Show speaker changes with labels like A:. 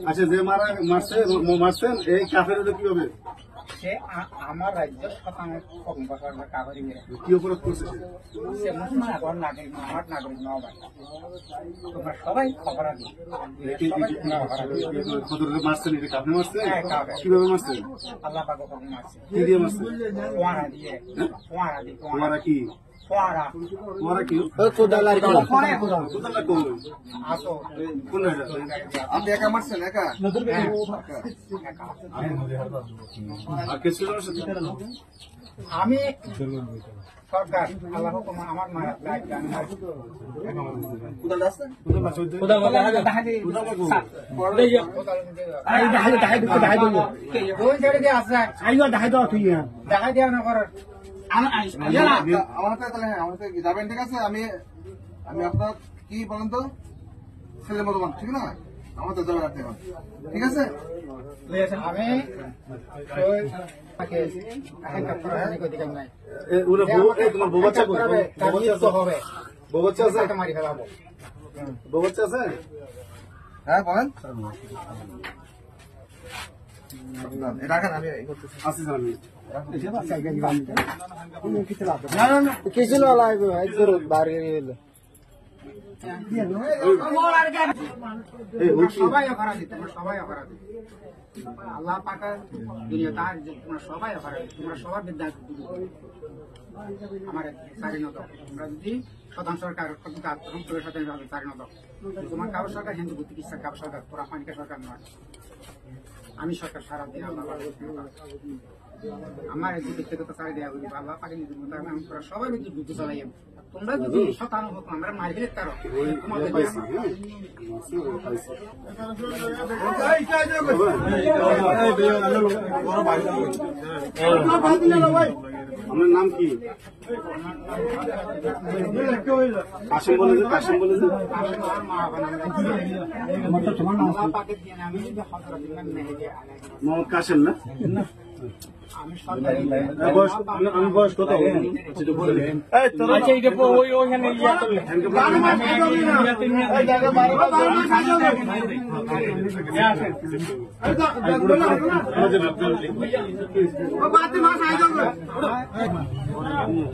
A: আচ্ছা, যে মারছেন এই কাফের কি হবে?
B: সে আমার রাজ্য শতাংশ
A: কি অপরাধ করছে?
B: সে মুসলমান এখন নাগরিক আমার নাগরিক নয়। তোমরা সবাই অপরাধী।
A: মারছেন এটা কাফের মারছেন? কিভাবে মারছেন?
B: আল্লাহ পাক মারছে।
A: কি দিয়ে মারছেন?
B: ফোয়ারা দিয়ে।
A: ফোয়ারা কি?
B: ফোয়ারা
A: কি?
B: কোদালা
A: আসো কোন আপনি একা মারছেন? একা আর কে ছিল সাথে?
B: আমি সরকার আল্লাহ আমার মারা দেখা দেওয়া না করার
A: যাবেন, ঠিক আছে? আমি আপনার কি বলেন তো, ছেলে মতো মানুষ, ঠিক না? আমার তো যাবে রাখতে, ঠিক আছে?
B: আমি
A: তোমার বউ বাচ্চা হবে, বউ বাচ্চা আছে?
B: মারি ফেলাবো।
A: বউ বাচ্চা আছে? হ্যাঁ বলেন। রাখেন, আমি আসি স্যার।
B: সবাই অপরাধী, তোমরা সবাই অপরাধী। আল্লাহ পাকের দুনিয়া তার তোমরা সবাই অপরাধী। তোমরা সবার বিদ্যা আমার স্বাধীনতা। তোমরা যদি শতাংশ সরকার স্বাধীনতা, তোমার কারো সরকার হিন্দু চিকিৎসা, কারো সরকার পুরা পানিকা সরকার নয়। আমি সরকার সারা দিন আল্লাহ আমার এই ব্যক্তিগত সারা দেওয়া বলি আল্লাহ পাকে আমরা সবাই যদি বুদ্ধি চালাই। তোমরা যদি শতাংশ হোক আমরা মারি ফেলে তারো তোমাদের
A: আপনার নাম কি? কাশিম বলে যে, কাশিম বলে যে মোহাম্মদ কাশেম না? আমি বয়স কত?